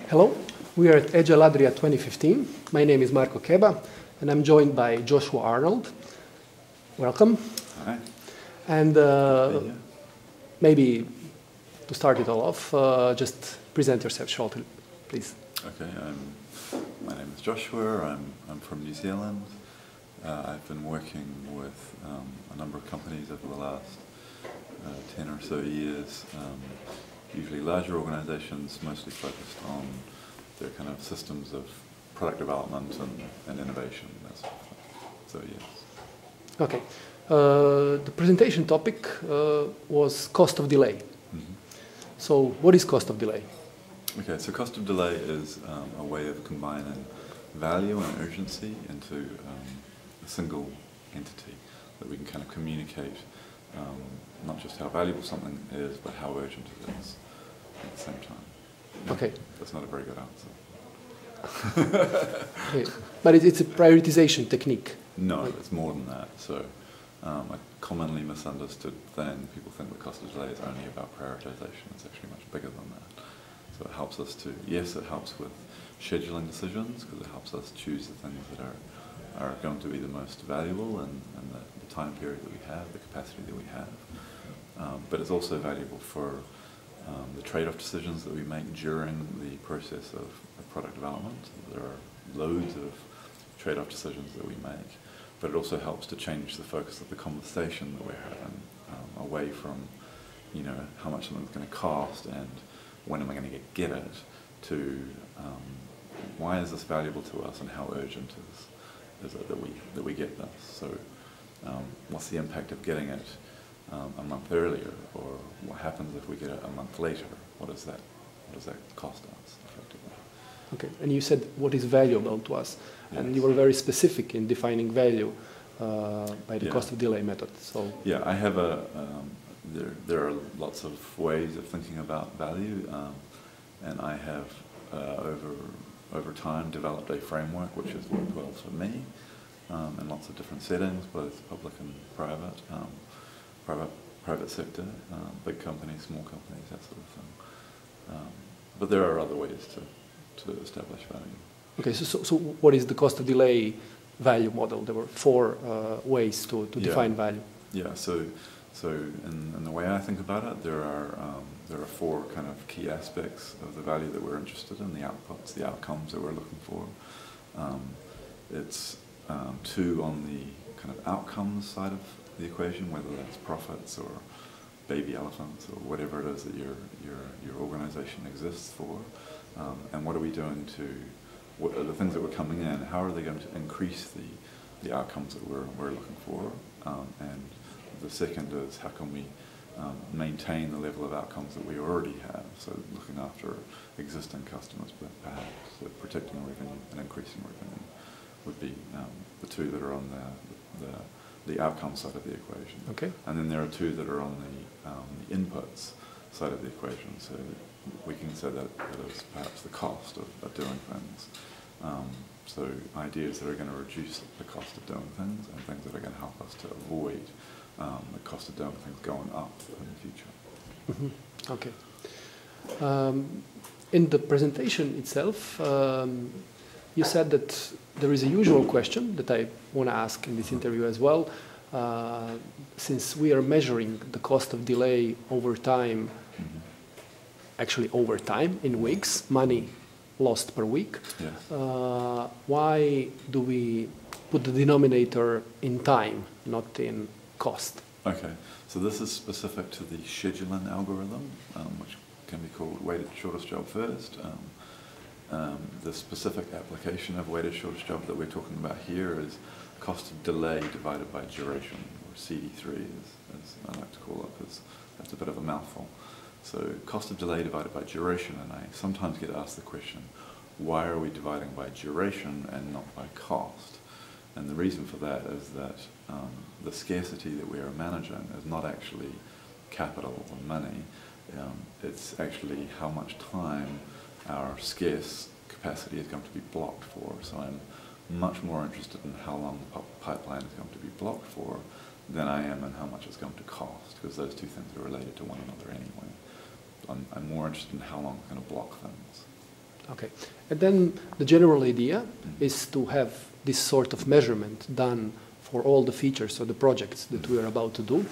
Hello, we are at Agile Adria 2015. My name is Marko Keba, and I'm joined by Joshua Arnold. Welcome. Hi. And maybe to start it all off, just present yourself shortly, please. Okay, my name is Joshua. I'm from New Zealand. I've been working with a number of companies over the last 10 or so years, usually larger organizations, mostly focused on their kind of systems of product development and innovation, that sort of thing. So yes. Okay. The presentation topic was cost of delay. Mm-hmm. So what is cost of delay? Okay, so cost of delay is a way of combining value and urgency into a single entity that we can kind of communicate not just how valuable something is, but how urgent it is at the same time. Okay. That's not a very good answer. Okay. But it's a prioritization technique. No, it's more than that. So a commonly misunderstood thing, people think the cost of delay is only about prioritization. It's actually much bigger than that. So it helps us to, yes, it helps with scheduling decisions because it helps us choose the things that are going to be the most valuable and the time period that we have, the capacity that we have. But it's also valuable for the trade-off decisions that we make during the process of product development. There are loads of trade-off decisions that we make, but it also helps to change the focus of the conversation that we're having away from, you know, how much something's going to cost and when am I going to get it, to why is this valuable to us and how urgent is it that we get this. So what's the impact of getting it a month earlier, or what happens if we get it a month later? What does that cost us effectively? Okay, and you said what is valuable to us, yes. And you were very specific in defining value by the cost of delay method. So yeah, I have there are lots of ways of thinking about value, and I have over time developed a framework which has worked well for me in lots of different settings, both public and private. Private sector, big companies, small companies, that sort of thing. But there are other ways to establish value. Okay, so what is the cost of delay value model? There were four ways to define value. Yeah, so in the way I think about it, there are four kind of key aspects of the value that we're interested in, the outputs, the outcomes that we're looking for. It's two on the kind of outcomes side of the equation, whether that's profits or baby elephants or whatever it is that your organization exists for, and what are we doing what are the things that we're coming in, how are they going to increase the outcomes that we're looking for, and the second is how can we maintain the level of outcomes that we already have, so looking after existing customers, but perhaps protecting revenue and increasing revenue would be the two that are on the outcome side of the equation. Okay. And then there are two that are on the inputs side of the equation. So we can say that it is perhaps the cost of doing things. So ideas that are going to reduce the cost of doing things and things that are going to help us to avoid the cost of doing things going up in the future. Mm-hmm. Okay. In the presentation itself, you said that there is a usual question that I want to ask in this interview as well. Since we are measuring the cost of delay over time, mm-hmm. actually over time, in weeks, money lost per week, yes. Why do we put the denominator in time, not in cost? Okay, so this is specific to the scheduling algorithm, which can be called weighted shortest job first. The specific application of weighted shortest job that we're talking about here is cost of delay divided by duration, or CD3 as I like to call it, because that's a bit of a mouthful. So cost of delay divided by duration, and I sometimes get asked the question, why are we dividing by duration and not by cost? And the reason for that is that the scarcity that we are managing is not actually capital or money, it's actually how much time our scarce capacity is going to be blocked for. So I'm much more interested in how long the pipeline is going to be blocked for than I am in how much it's going to cost, because those two things are related to one another anyway. I'm more interested in how long it's going to block things. Okay. And then the general idea is to have this sort of measurement done for all the features of the projects that we are about to do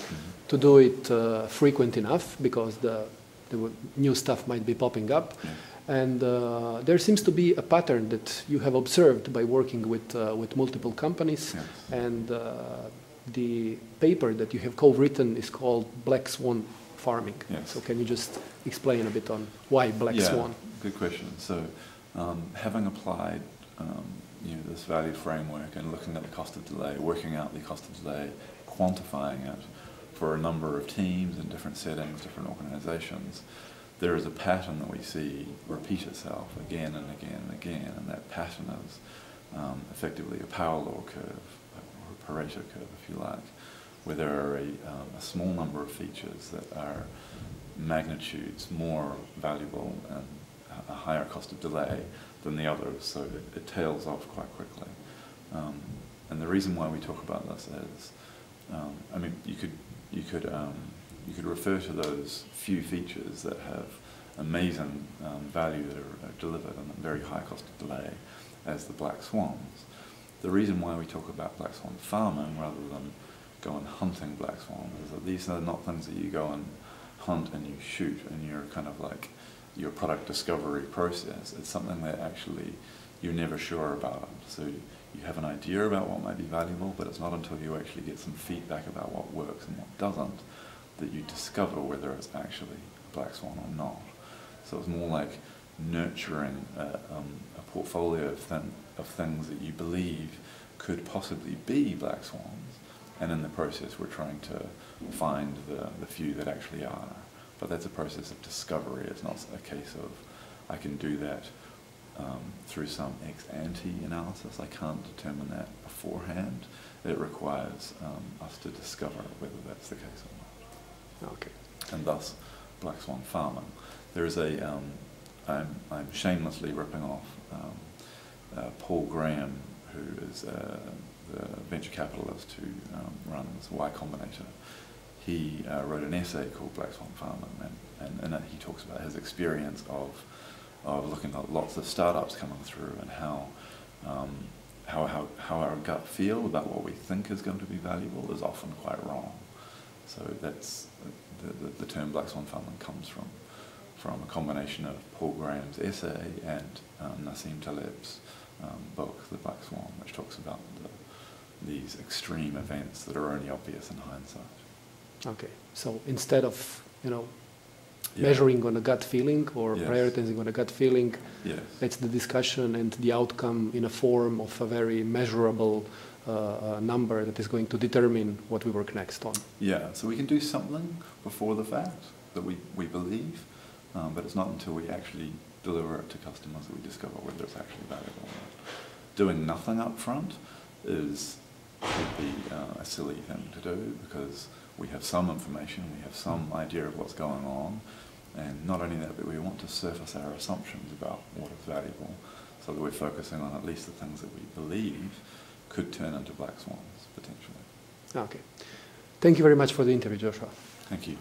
it frequent enough, because the new stuff might be popping up. And there seems to be a pattern that you have observed by working with multiple companies. And the paper that you have co-written is called Black Swan Farming. So can you just explain a bit on why Black Swan? Good question. So having applied this value framework and looking at the cost of delay, working out the cost of delay, quantifying it for a number of teams in different settings, different organizations, there is a pattern that we see repeat itself again and again and again, and that pattern is effectively a power law curve, or a Pareto curve if you like, where there are a small number of features that are magnitudes more valuable and a higher cost of delay than the others, so it tails off quite quickly. And the reason why we talk about this is, I mean, you could refer to those few features that have amazing value that are delivered and a very high cost of delay as the black swans. The reason why we talk about black swan farming rather than go and hunting black swans is that these are not things that you go and hunt and you shoot and you're kind of like your product discovery process. It's something that actually you're never sure about. So you have an idea about what might be valuable, but it's not until you actually get some feedback about what works and what doesn't that you discover whether it's actually a black swan or not. So it's more like nurturing a portfolio of things that you believe could possibly be black swans, and in the process we're trying to find the few that actually are. But that's a process of discovery. It's not a case of I can do that through some ex-ante analysis. I can't determine that beforehand. It requires us to discover whether that's the case or not. Okay. And thus, black swan farming. There is I'm shamelessly ripping off Paul Graham, who is the venture capitalist who runs Y Combinator. He wrote an essay called Black Swan Farming, and in it he talks about his experience of looking at lots of startups coming through and how our gut feel about what we think is going to be valuable is often quite wrong. So that's the term Black Swan Farming comes from a combination of Paul Graham's essay and Nassim Taleb's book, The Black Swan, which talks about these extreme events that are only obvious in hindsight. Okay, so instead of measuring on a gut feeling or prioritizing on a gut feeling, it's the discussion and the outcome in a form of a very measurable number that is going to determine what we work next on. Yeah, so we can do something before the fact that we believe, but it's not until we actually deliver it to customers that we discover whether it's actually valuable or not. Doing nothing up front would be a silly thing to do, because we have some information, we have some idea of what's going on, and not only that, but we want to surface our assumptions about what is valuable, so that we're focusing on at least the things that we believe could turn into black swans, potentially. Okay. Thank you very much for the interview, Joshua. Thank you.